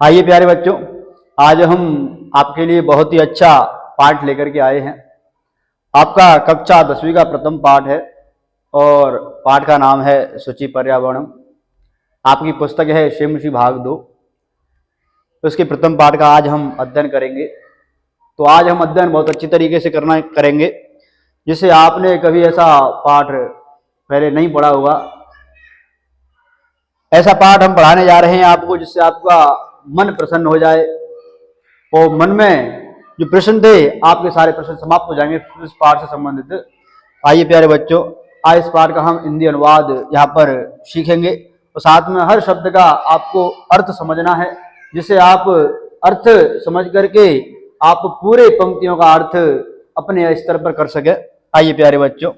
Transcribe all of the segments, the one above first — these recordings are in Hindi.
आइए प्यारे बच्चों, आज हम आपके लिए बहुत ही अच्छा पाठ लेकर के आए हैं। आपका कक्षा 10वीं का प्रथम पाठ है और पाठ का नाम है सूचि पर्यावरणम। आपकी पुस्तक है शेमशी भाग 2। तो इसके प्रथम पाठ का आज हम अध्ययन करेंगे। तो आज हम अध्ययन बहुत अच्छी तरीके से करेंगे, जिसे आपने कभी ऐसा पाठ पहले नहीं पढ़ा होगा। ऐसा पाठ हम पढ़ाने जा रहे हैं आपको, जिससे आपका मन प्रसन्न हो जाए और मन में जो प्रश्न थे आपके सारे प्रश्न समाप्त हो जाएंगे इस पाठ से संबंधित। आइए प्यारे बच्चों, आज इस पाठ का हम हिंदी अनुवाद यहाँ पर सीखेंगे और साथ में हर शब्द का आपको अर्थ समझना है, जिसे आप अर्थ समझ करके आप पूरे पंक्तियों का अर्थ अपने स्तर पर कर सके। आइए प्यारे बच्चों,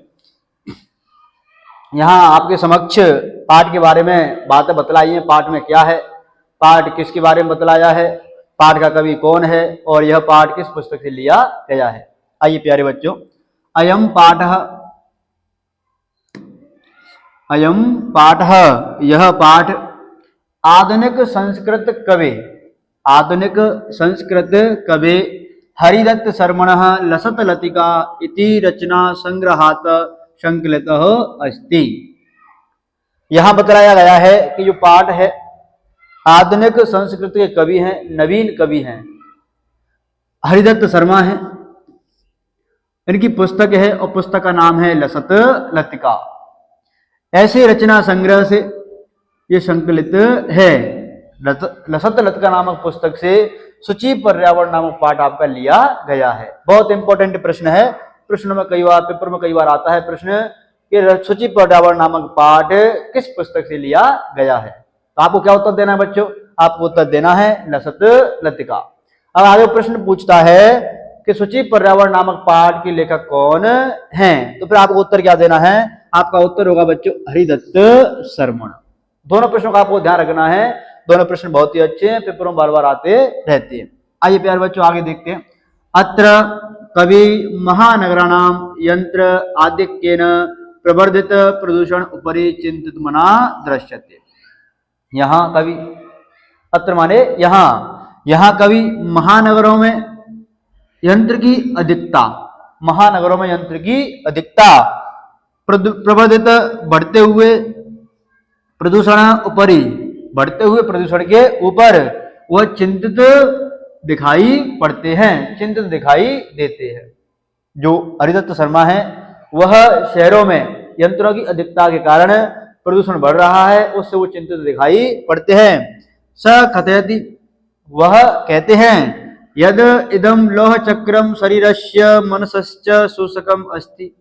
यहाँ आपके समक्ष पाठ के बारे में बातें बतलाई हैं। पाठ में क्या है, पाठ किसके बारे में बतलाया है, पाठ का कवि कौन है और यह पाठ किस पुस्तक से लिया गया है। आइए प्यारे बच्चों, अयम पाठ यह पाठ आधुनिक संस्कृत कवि हरिदत्त शर्मणः लसत लतिका इति रचना संग्रहात् संकलितः अस्ति। यहां बतलाया गया है कि जो पाठ है आधुनिक संस्कृत के कवि हैं, नवीन कवि हैं, हरिदत्त शर्मा हैं। इनकी पुस्तक है और पुस्तक का नाम है लसत लतिका। ऐसे रचना संग्रह से ये संकलित है। लसत लतिका नामक पुस्तक से सूचि पर्यावरण नामक पाठ आपका लिया गया है। बहुत इंपॉर्टेंट प्रश्न है, प्रश्न में कई बार पेपर में कई बार आता है प्रश्न कि सूचि पर्यावरण नामक पाठ किस पुस्तक से लिया गया है। तो आपको क्या उत्तर देना है बच्चों? आपको उत्तर देना है लसत लतिका। अब आगे प्रश्न पूछता है कि सूचि पर्यावरण नामक पाठ के लेखक कौन हैं, तो फिर आपको उत्तर क्या देना है? आपका उत्तर होगा बच्चों हरिदत्त शर्मा। दोनों प्रश्नों का आपको ध्यान रखना है, दोनों प्रश्न बहुत ही अच्छे हैं, पेपरों में बार बार आते रहते हैं। आइए प्यारे बच्चों आगे देखते हैं। अत्र कवि महानगराणाम यंत्र आधिक्येन प्रवर्धित प्रदूषण उपरि चिंतित मना दृश्यते। यहाँ कवि, अत्र माने यहाँ कवि महानगरों में यंत्र की अधिकता, महानगरों में यंत्र की अधिकता प्रवर्धित बढ़ते हुए प्रदूषण उपरि, बढ़ते हुए प्रदूषण के ऊपर वह चिंतित दिखाई पड़ते हैं, चिंतित दिखाई देते हैं। जो हरिदत्त शर्मा है वह शहरों में यंत्रों की अधिकता के कारण प्रदूषण बढ़ रहा है, उससे वो चिंतित दिखाई पड़ते हैं। स कथयति, वह कहते हैं, यद इदम लोह चक्रम शरीरस्य मनसश्च शोषकम अस्ति।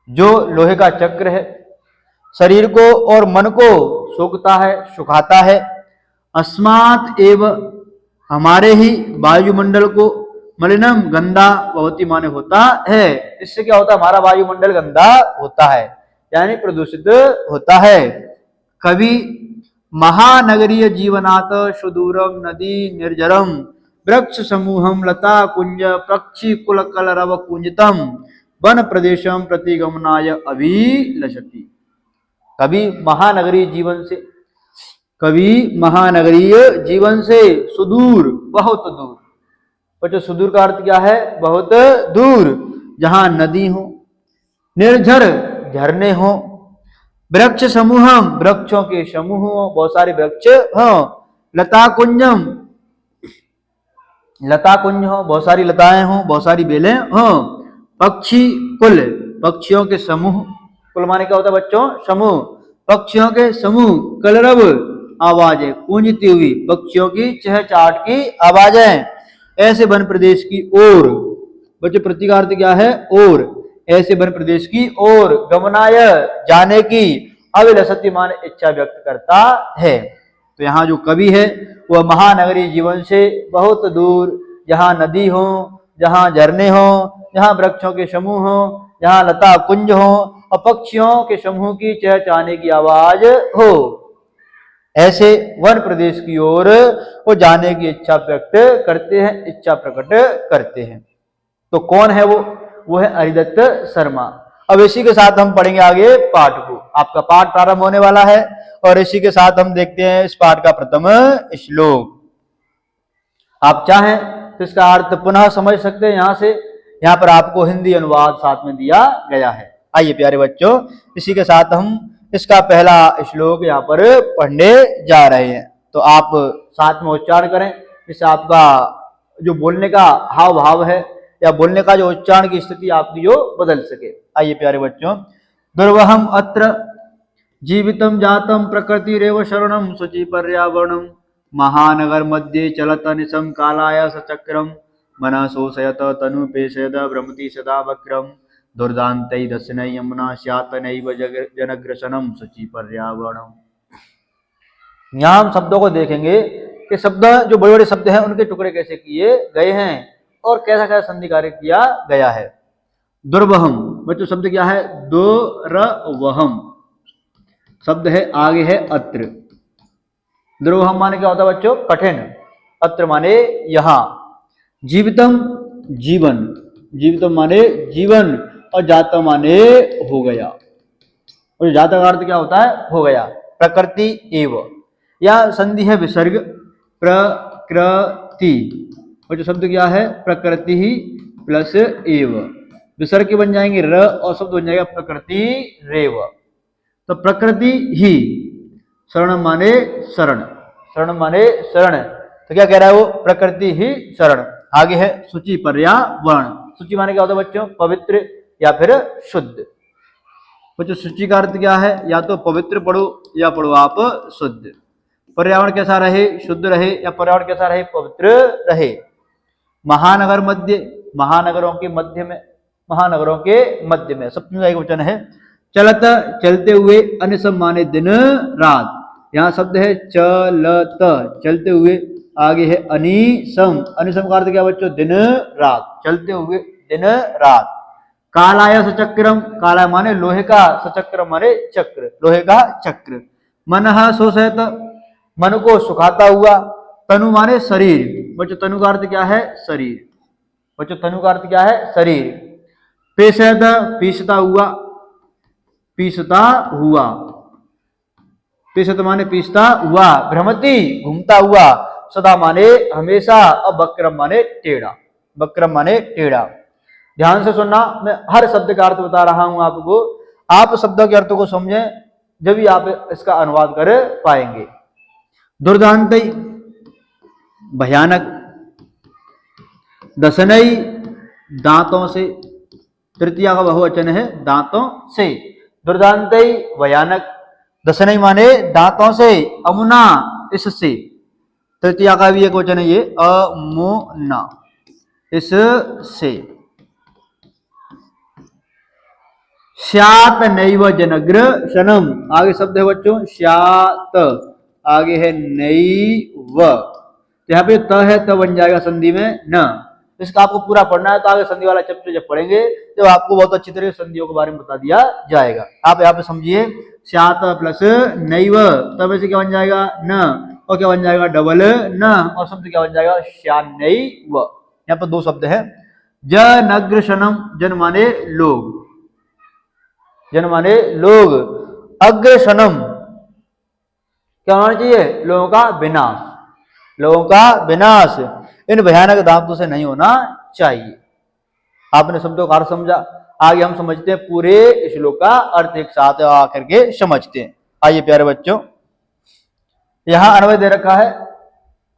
जो लोहे का चक्र है शरीर को और मन को सोखता है, सुखाता है। अस्मात् एव, हमारे ही वायुमंडल को मलिनम गंदा बहुत ही माने होता है। इससे क्या होता है? हमारा वायुमंडल गंदा होता है, यानी प्रदूषित होता है। कवि महानगरीय जीवनात् सुदूरम नदी निर्जरम वृक्ष समूहम लता कुंज पक्षी कुल कलरव कुंजितम वन प्रदेशम प्रतिगमनाय अभिलषति। कवि महानगरीय जीवन से सुदूर, बहुत दूर। बच्चों सुदूर का अर्थ क्या है? बहुत दूर। जहां नदी हो, निर्झर झरने हो, वृक्ष समूहम, वृक्षों के समूह हो, बहुत सारे वृक्ष हो, लता कुंज हो, बहुत सारी लताएं हो, बहुत सारी बेलें हो, पक्षी कुल, पक्षियों के समूह, कुल माने क्या होता है बच्चों? समूह, पक्षियों के समूह, कलरव आवाजें, गूंजती हुई पक्षियों की चहचहाट की आवाजें, ऐसे वन प्रदेश की ओर। बच्चों प्रतिकार क्या है? ओर। ऐसे वन प्रदेश की ओर गमनाय, जाने की, अभिलषति माने इच्छा व्यक्त करता है। तो यहाँ जो कवि है वह महानगरीय जीवन से बहुत दूर, जहाँ नदी हो, जहाँ झरने हो, जहाँ वृक्षों के समूह हो, जहाँ लता कुंज हो और पक्षियों के समूह की चहचहाने की आवाज हो, ऐसे वन प्रदेश की ओर वो जाने की इच्छा व्यक्त करते हैं, इच्छा प्रकट करते हैं। तो कौन है वो? वो है हरिदत्त शर्मा। अब इसी के साथ हम पढ़ेंगे आगे पाठ को। आपका पाठ प्रारंभ होने वाला है और इसी के साथ हम देखते हैं इस पाठ का प्रथम श्लोक। आप चाहें तो इसका अर्थ पुनः समझ सकते हैं यहाँ से। यहाँ पर आपको हिंदी अनुवाद साथ में दिया गया है। आइए प्यारे बच्चों, इसी के साथ हम इसका पहला श्लोक यहाँ पर पढ़ने जा रहे हैं। तो आप साथ में उच्चारण करें, जिससे आपका जो बोलने का हाव भाव है या बोलने का जो उच्चारण की स्थिति आपकी जो बदल सके। आइए प्यारे बच्चों, दुर्वहम अत्र जीवितम जातम प्रकृतिरेव शरणम शुचि पर्यावरणम महानगर मध्ये चलत निशम कालाय सचक्रम मनः शोषयत तनु पेशयत भ्रमति सदा वक्रम दुर्दान्तै दशनै यमुना स्यात् नैव जनग्रसनम शुचि पर्यावरणम। यहाँ हम शब्दों को देखेंगे कि शब्द जो बड़े बड़े शब्द हैं उनके टुकड़े कैसे किए गए हैं और कैसा कैसा संधि कार्य किया गया है। दुर्वहम बच्चों शब्द क्या है? दुर्वहम शब्द है, आगे है अत्र। दुर्वहम माने क्या होता है बच्चों? कठिन। अत्र माने यहाँ। जीवितम जीवन, जीवितम माने जीवन, और जातम माने हो गया। और जाता का अर्थ क्या होता है? हो गया। प्रकृति एव, यह संधि है विसर्ग प्रकृति, और जो शब्द क्या है? प्रकृति ही प्लस एव। विसर्ग के बन जाएंगे र और शब्द बन जाएगा प्रकृति रेव। तो प्रकृति ही, शरण माने शरण, शरण माने शरण। तो क्या कह रहा है वो? प्रकृति ही शरण। आगे है शुचि पर्यावरण। शुचि माने क्या होता है बच्चों? पवित्र या फिर शुद्ध। बच्चों शुचि का अर्थ क्या है? या तो पवित्र पढ़ो या पढ़ो आप शुद्ध। पर्यावरण कैसा रहे? शुद्ध रहे। या पर्यावरण कैसा रहे? पवित्र रहे। महानगर मध्य, महानगरों के मध्य में, महानगरों के मध्य में सप्तमी एक वचन है। चलत चलते हुए, अनिसम माने दिन रात। यहाँ शब्द है चलत चलते हुए, आगे है अनिसम। अनिसम का अर्थ क्या बच्चों? दिन रात, चलते हुए दिन रात। कालाय सचक्रम, काला माने लोहे का, सचक्रम माने चक्र, लोहे का चक्र। मनः शोषयत, मन को सुखाता हुआ। तनु माने शरीर, बच्चों तनु का अर्थ क्या है? शरीर। बच्चों तनु का अर्थ क्या है? शरीर। पेशयत पीसता हुआ, पीसता हुआ, पेशत माने पीसता हुआ। भ्रमति घूमता हुआ, सदा माने हमेशा, और वक्रम माने टेढ़ा, वक्रम माने टेढ़ा। ध्यान से सुनना, मैं हर शब्द का अर्थ बता रहा हूं आपको। आप शब्दों के अर्थों को समझें, जब भी आप इसका अनुवाद कर पाएंगे। दुर्दांतई भयानक, दशनई दांतों से, तृतीया का बहुवचन है दांतों से। दुर्दांतई भयानक, दशनई माने दांतों से, अमुना इससे। तृतीया का भी एक वचन है ये, अमुना इससे। स्यात नैव जनग्रसनम, आगे शब्द है बच्चों स्यात, आगे है नैव। तो यहाँ पे त है, त बन जाएगा संधि में न। इसका आपको पूरा पढ़ना है तो आगे संधि वाला चैप्टर जब पढ़ेंगे तो आपको बहुत अच्छी तरह संधियों के बारे में बता दिया जाएगा। आप यहाँ पे समझिए, स्यात प्लस नैव, तब ऐसे क्या बन जाएगा? न, और क्या बन जाएगा? डबल न, और शब्द क्या बन जाएगा? श्यानैव। यहाँ पर दो शब्द है। जनग्रसनम, जन माने लोग, जन माने लोग। अग्रसनम क्या होना चाहिए? लोगों का विनाश, लोगों का विनाश। इन भयानक दांतों से नहीं होना चाहिए। आपने शब्दों का अर्थ समझा। आगे हम समझते हैं पूरे श्लोक का अर्थ एक साथ आकर के समझते हैं। आइए प्यारे बच्चों, यहां अन्वय दे रखा है।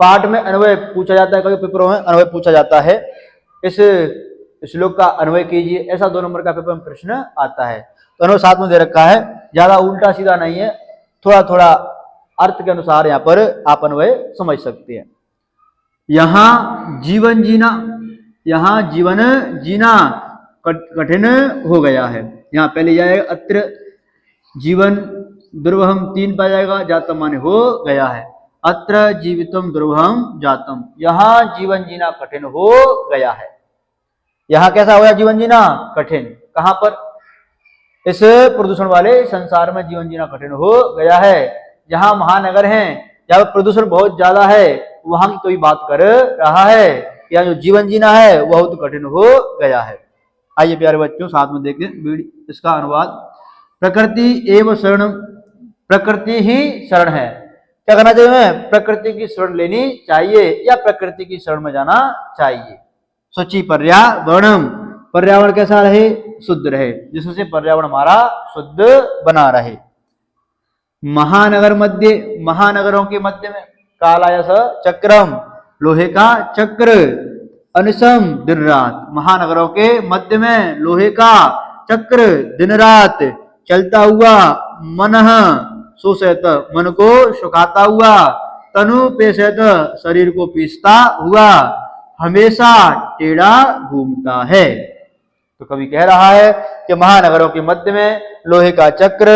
पाठ में अन्वय पूछा जाता है, कभी पेपरों में अन्वय पूछा जाता है। इस श्लोक का अन्वय कीजिए, ऐसा 2 नंबर का पेपर में प्रश्न आता है। तो अन्वय साथ में दे रखा है, ज्यादा उल्टा सीधा नहीं है, थोड़ा थोड़ा अर्थ के अनुसार यहाँ पर आप अन्वय समझ सकते हैं। यहां जीवन जीना, यहां जीवन जीना कठिन हो गया है। यहाँ पहले जाएगा अत्र जीवन, दुर्वहम 3 पाया जाएगा, जातम माने हो गया है। अत्र जीवितम दुर्वहम जातम, यहां जीवन जीना कठिन हो गया है। यहां कैसा हो गया जीवन जीना? कठिन। कहां पर? इस प्रदूषण वाले संसार में जीवन जीना कठिन हो गया है। जहां महानगर हैं, जहां प्रदूषण बहुत ज्यादा है, वहां की कोई बात कर रहा है, या जो जीवन जीना है वह तो कठिन हो गया है। आइए प्यारे बच्चों साथ में देखें इसका अनुवाद। प्रकृति एवं शरण, प्रकृति ही शरण है। क्या करना चाहिए? हमें प्रकृति की शरण लेनी चाहिए या प्रकृति की शरण में जाना चाहिए। शुचि पर्यावरणम, पर्यावरण कैसा रहे? शुद्ध रहे, जिससे पर्यावरण हमारा शुद्ध बना रहे। महानगर मध्य, महानगरों के मध्य में कालायस चक्रम, लोहे का चक्र, अनिशम दिन रात, महानगरों के मध्य में लोहे का चक्र दिन रात चलता हुआ, मनः शोषयत, मन को सुखाता हुआ, तनु पेशयत, शरीर को पीसता हुआ, हमेशा टेढ़ा घूमता है। तो कवि कह रहा है कि महानगरों के मध्य में लोहे का चक्र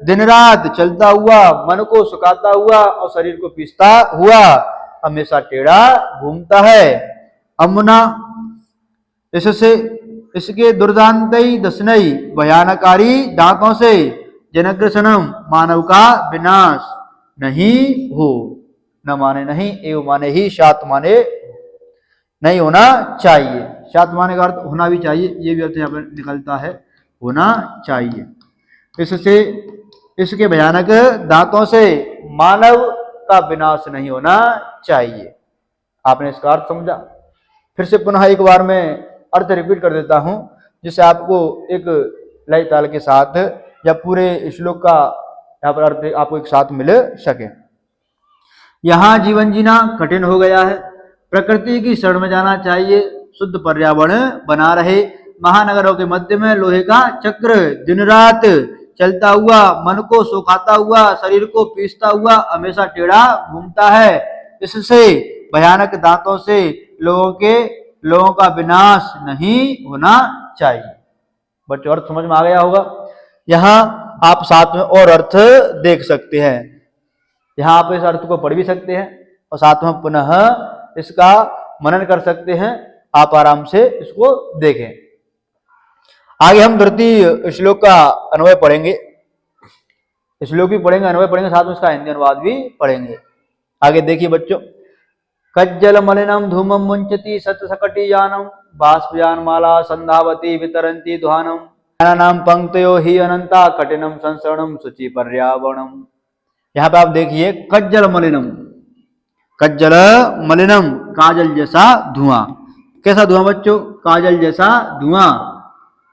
दिन रात चलता हुआ, मन को सुखाता हुआ और शरीर को पीसता हुआ हमेशा टेढ़ा घूमता है। अमुना, इससे इसके दुर्दांतई दसनई, भयानकारी दांतों से, जनग्रसनम, मानव का विनाश नहीं हो, न माने नहीं, एवं माने ही, सात माने नहीं होना चाहिए। सात माने का अर्थ होना भी चाहिए, ये भी अर्थ यहाँ पर निकलता है, होना चाहिए। इससे इसके भयानक दांतों से मानव का विनाश नहीं होना चाहिए। आपने इसका अर्थ समझा? फिर से पुनः एक बार मैं अर्थ रिपीट कर देता हूं, जिससे आपको एक लय ताल के साथ या पूरे श्लोक का यहाँ पर अर्थ आपको एक साथ मिल सके। यहाँ जीवन जीना कठिन हो गया है, प्रकृति की शरण में जाना चाहिए, शुद्ध पर्यावरण बना रहे, महानगरों के मध्य में लोहे का चक्र दिन रात चलता हुआ, मन को सुखाता हुआ, शरीर को पीसता हुआ हमेशा टेढ़ा घूमता है, इससे भयानक दांतों से लोगों का विनाश नहीं होना चाहिए। बच्चों अर्थ समझ में आ गया होगा। यहाँ आप साथ में और अर्थ देख सकते हैं, यहाँ आप इस अर्थ को पढ़ भी सकते हैं और साथ में पुनः इसका मनन कर सकते हैं। आप आराम से इसको देखें। आगे हम तृतीय श्लोक का अन्वय पढ़ेंगे, श्लोक भी पढ़ेंगे, अन्वय पढ़ेंगे, साथ में इसका हिंदी अनुवाद भी पढ़ेंगे। आगे देखिए बच्चों, कज्जल मलिनम धूमम मुंचति सत सकटी यानम, बाष्पयान माला संधावती वितरंती ध्वानम, नाम पंक्तयो ही अनंता कठिनम संसरणम शुचि पर्यावरणम। यहाँ पे आप देखिए, कज्जल मलिनम, कज्जल मलिनम, काजल जैसा धुआं। कैसा धुआं बच्चों? काजल जैसा धुआं,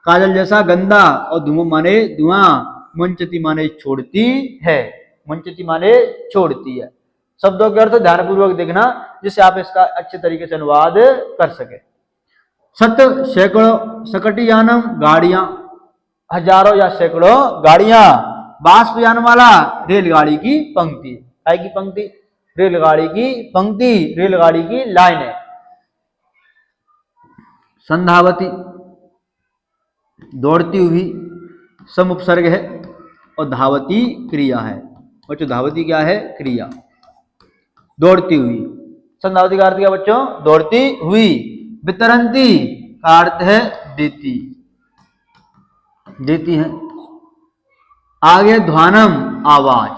काजल जैसा गंदा, और धूम माने धुआं, मुंचती माने छोड़ती है, मुंचती माने छोड़ती है। शब्दों के अर्थ ध्यानपूर्वक देखना, जिससे आप इसका अच्छे तरीके से अनुवाद कर सके। सत सैकड़ों, सकटियानम गाड़ियां, हजारों या सैकड़ों गाड़ियां, बाष्पयान वाला रेलगाड़ी की पंक्ति, काय की पंक्ति? रेलगाड़ी की पंक्ति, रेलगाड़ी की लाइनें। संधावती दौड़ती हुई, सम उपसर्ग है और धावती क्रिया है। बच्चों धावती क्या है? क्रिया। दौड़ती हुई, संधावती का अर्थ क्या बच्चों? दौड़ती हुई। वितरंती का अर्थ है देती, देती है। आगे ध्वानम आवाज,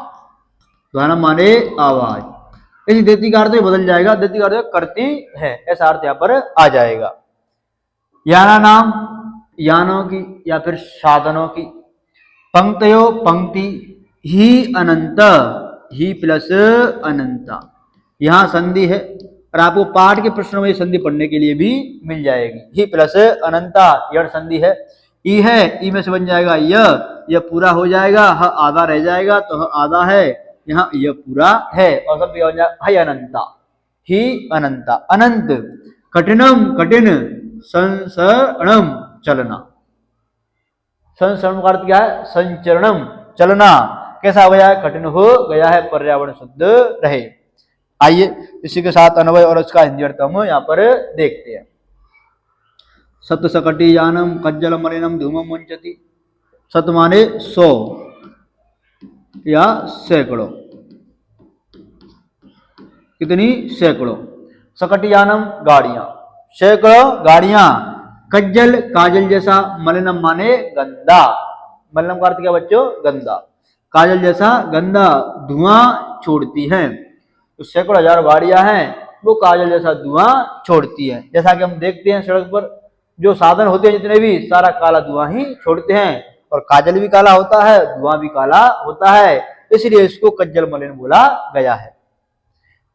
ध्वानम माने आवाज, इस देती का अर्थ बदल जाएगा, देती का अर्थ करती है, ऐसा अर्थ यहाँ पर आ जाएगा। याना नाम, यानों की या फिर साधनों की, पंक्तयो पंक्ति, ही अनंत, ही प्लस अनंता, यहाँ संधि है और आपको पाठ के प्रश्नों में संधि पढ़ने के लिए भी मिल जाएगी। ही प्लस अनंता यह संधि है। ई है, ई में से बन जाएगा यह पूरा हो जाएगा, ह आधा रह जाएगा तो ह आधा है, यहाँ यह पूरा है और सब हो जाएगा है अनंता, ही अनंता। अनंत, कठिनम कठिन, संसरणम चलना, संसरण का अर्थ क्या है? संचरणम चलना। कैसा हो गया है? कठिन हो गया है, पर्यावरण शुद्ध रहे। आइए इसी के साथ अन्वय और उसका हिंदी अर्थ हम यहाँ पर देखते हैं। सत सकटी यानम कज्जल मलिनम धूमम मुंचति, सत माने 100 या सैकड़ों, कितनी? सैकड़ों। सकटी यानम गाड़ियां, सैकड़ों गाड़ियां। कज्जल काजल जैसा, मलिनम माने गंदा, मलिनम का अर्थ क्या बच्चों? गंदा। काजल जैसा गंदा, धुआं छोड़ती है। तो सैकड़ों हजार गाड़ियां हैं, वो काजल जैसा धुआं छोड़ती है। जैसा कि हम देखते हैं सड़क पर जो साधन होते हैं जितने भी, सारा काला धुआं ही छोड़ते हैं, और काजल भी काला होता है, धुआं भी काला होता है। इसलिए इसको कज्जल मलिन बोला गया है।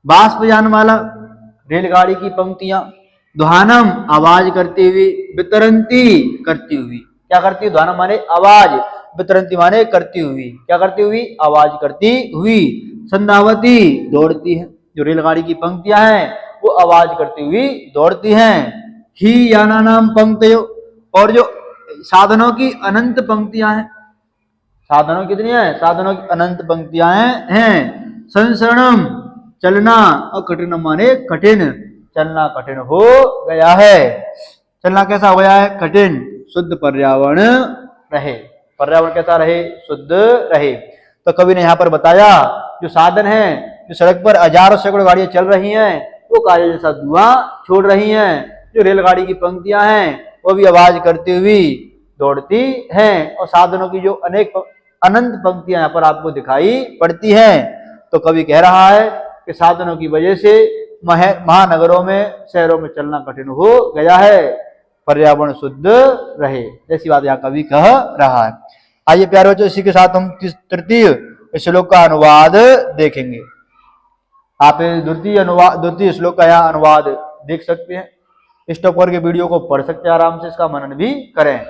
बाष्पयान वाला रेलगाड़ी की पंक्तियां, ध्वानम आवाज करती हुई, वितरंती करती हुई। क्या करती हुई? ध्वानम माने आवाज, वितरंती माने करती हुई। क्या करती हुई? आवाज करती हुई। संधावती दौड़ती है। जो रेलगाड़ी की पंक्तियां हैं वो आवाज करती हुई दौड़ती हैं। ही याना नाम पंक्तियों, और जो साधनों की अनंत पंक्तियां हैं, साधनों कितनी है? साधनों की अनंत पंक्तियां हैं। संसरणम चलना, और कठिन माने कठिन, चलना कठिन हो गया है। चलना कैसा हो गया है? कठिन। शुद्ध पर्यावरण रहे। पर्यावरण कैसा रहे? शुद्ध रहे। तो कवि ने यहाँ पर बताया जो साधन है, जो सड़क पर हजारों सैकड़ों गाड़ियां चल रही हैं वो काले जैसा धुआं छोड़ रही हैं। जो रेलगाड़ी की पंक्तियां हैं वो भी आवाज करती हुई दौड़ती हैं। और साधनों की जो अनेक अनंत पंक्तियां यहाँ पर आपको दिखाई पड़ती हैं। तो कवि कह रहा है कि साधनों की वजह से महानगरों में, शहरों में चलना कठिन हो गया है, पर्यावरण शुद्ध रहे। ऐसी बात यहाँ कवि कह रहा है। आइए प्यारे बच्चों, इसी के साथ हम तृतीय श्लोक का अनुवाद देखेंगे। आप द्वितीय श्लोक का यहाँ अनुवाद देख सकते हैं। स्टॉप करके वीडियो को पढ़ सकते हैं, आराम से इसका मनन भी करें।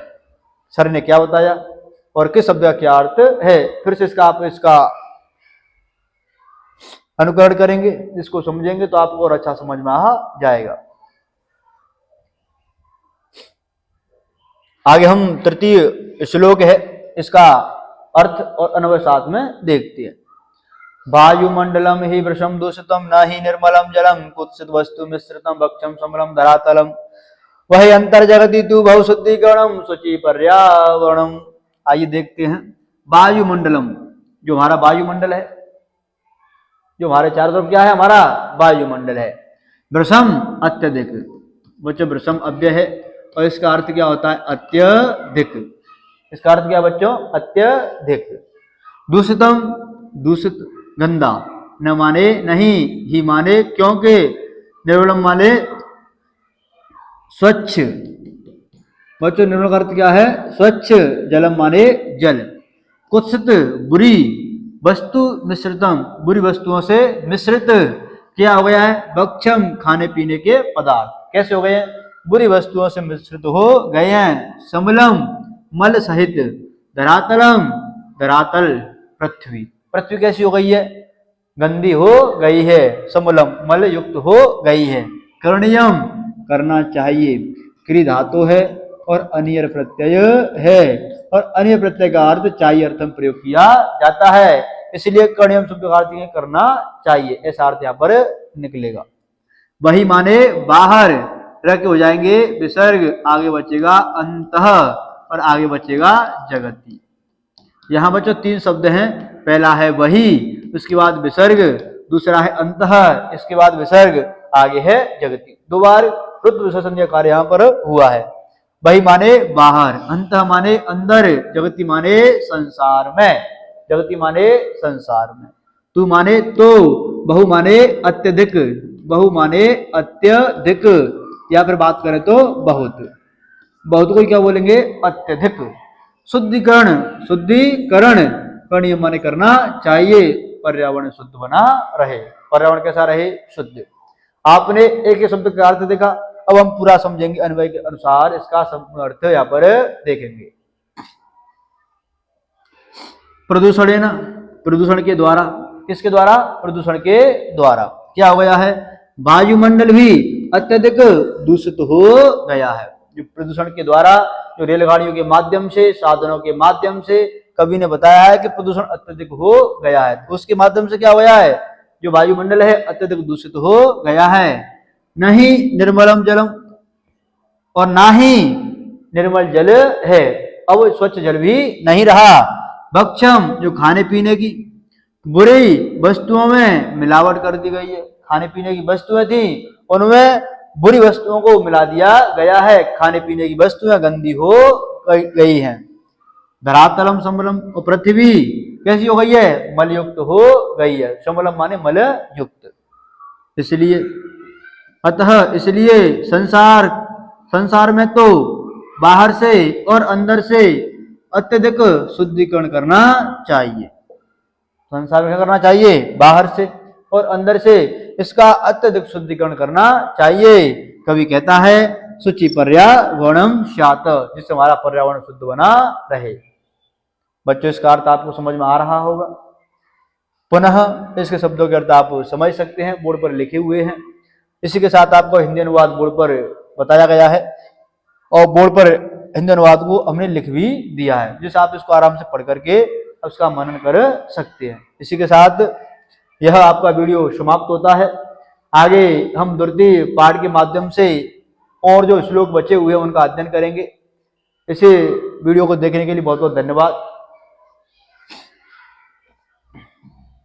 सर ने क्या बताया और किस शब्द का क्या अर्थ है, फिर से आप इसका अनुकरण करेंगे, इसको समझेंगे तो आपको और अच्छा समझ में आ जाएगा। आगे हम तृतीय श्लोक है, इसका अर्थ और अन्वय साथ में देखते हैं। वायुमंडलम ही वृषम दूषितम न ही निर्मलम जलम कुत्सित वस्तु मिश्रितम भक्षम समलम धरातलम वही अंतर जगति तु बहु शुद्धिकरणम शुचि पर्यावरणम। आइए देखते हैं। वायुमंडलम, जो हमारा वायुमंडल है, जो हमारे चारों तरफ क्या है? हमारा वायुमंडल है। वृषम अत्यधिक, बच्चों वृषम अव्यय है और इसका अर्थ क्या होता है? अत्यधिक। इसका अर्थ क्या बच्चों? अत्यधिक। दूषितम, दूषित गंदा, न माने नहीं, ही माने क्योंकि, निर्मलम माने स्वच्छ। बच्चों निर्मल का अर्थ क्या है? स्वच्छ। जलम माने जल। कुत्सित बुरी, वस्तु मिश्रितम, बुरी वस्तुओं से मिश्रित क्या हो गया है? भक्षम खाने पीने के पदार्थ कैसे हो गए हैं? बुरी वस्तुओं से मिश्रित हो गए हैं। समलम मल सहित। धरातलम, धरातल पृथ्वी, पृथ्वी कैसी हो गई है? गंदी हो गई है। समलम मल युक्त हो गई है। करणीयम करना चाहिए, क्री धातु है और अनियर प्रत्यय है, और अनियर प्रत्यय का अर्थ चाहिए अर्थ में प्रयोग किया जाता है, इसलिए करणीयम शब्द का अर्थ करना चाहिए, ऐसा अर्थ यहाँ पर निकलेगा। वही माने बाहर, रख हो जाएंगे विसर्ग, आगे बचेगा अंतः और आगे बचेगा जगति। यहाँ बच्चों तीन शब्द हैं, पहला है वही, उसके बाद विसर्ग, दूसरा है अंतः, इसके बाद विसर्ग, आगे है जगति। दो बार रुद्र विशेषण कार्य यहाँ पर हुआ है। वही माने बाहर, अंतः माने अंदर, जगति माने संसार में, जगति माने संसार में। तू माने तो, बहु माने अत्यधिक, बहु माने अत्यधिक, या फिर बात करें तो बहुत, बहुत को क्या बोलेंगे? अत्यधिक। शुद्धिकरण, शुद्धिकरण, करणीय माने करना चाहिए, पर्यावरण शुद्ध बना रहे। पर्यावरण कैसा रहे? शुद्ध। आपने एक ही शब्द का अर्थ देखा, अब हम पूरा समझेंगे अन्वय के अनुसार, इसका संपूर्ण अर्थ यहाँ पर देखेंगे। प्रदूषण है ना, प्रदूषण के द्वारा, किसके द्वारा? प्रदूषण के द्वारा क्या हो गया है? वायुमंडल भी अत्यधिक दूषित हो गया है। जो प्रदूषण के द्वारा, जो रेलगाड़ियों के माध्यम से, साधनों के माध्यम से, कवि ने बताया है कि प्रदूषण अत्यधिक हो गया है, तो उसके माध्यम से क्या हो गया है? जो वायुमंडल है अत्यधिक दूषित हो गया है। नहीं निर्मलम जलम, और ना ही निर्मल जल है, अब स्वच्छ जल भी नहीं रहा। भक्षम, जो खाने पीने की बुरी वस्तुओं में मिलावट कर दी गई है, खाने पीने की वस्तुएं थी उनमें बुरी वस्तुओं को मिला दिया गया है, खाने पीने की वस्तुएं गंदी हो गई हैं। धरातलम समलम, और पृथ्वी कैसी हो गई है? मलयुक्त हो गई है। समलम माने मल युक्त। इसलिए अतः, इसलिए संसार, संसार में तो बाहर से और अंदर से अत्यधिक शुद्धिकरण करना चाहिए। संसार में क्या करना चाहिए, बाहर से और अंदर से इसका अत्यधिक शुद्धिकरण करना चाहिए। कवि कहता है शुचि पर्यावरणम स्यात्, जिससे हमारा पर्यावरण शुद्ध बना रहे। बच्चों इसका अर्थ आपको समझ में आ रहा होगा। पुनः इसके शब्दों के अर्थ आप समझ सकते हैं, बोर्ड पर लिखे हुए हैं। इसी के साथ आपको हिंदी अनुवाद बोर्ड पर बताया गया है और बोर्ड पर हिंदी अनुवाद को हमने लिख भी दिया है, जिससे आप इसको आराम से पढ़ करके उसका मनन कर सकते हैं। इसी के साथ यह आपका वीडियो समाप्त होता है। आगे हम द्वितीय पाठ के माध्यम से और जो श्लोक बचे हुए हैं उनका अध्ययन करेंगे। इसे वीडियो को देखने के लिए बहुत बहुत धन्यवाद।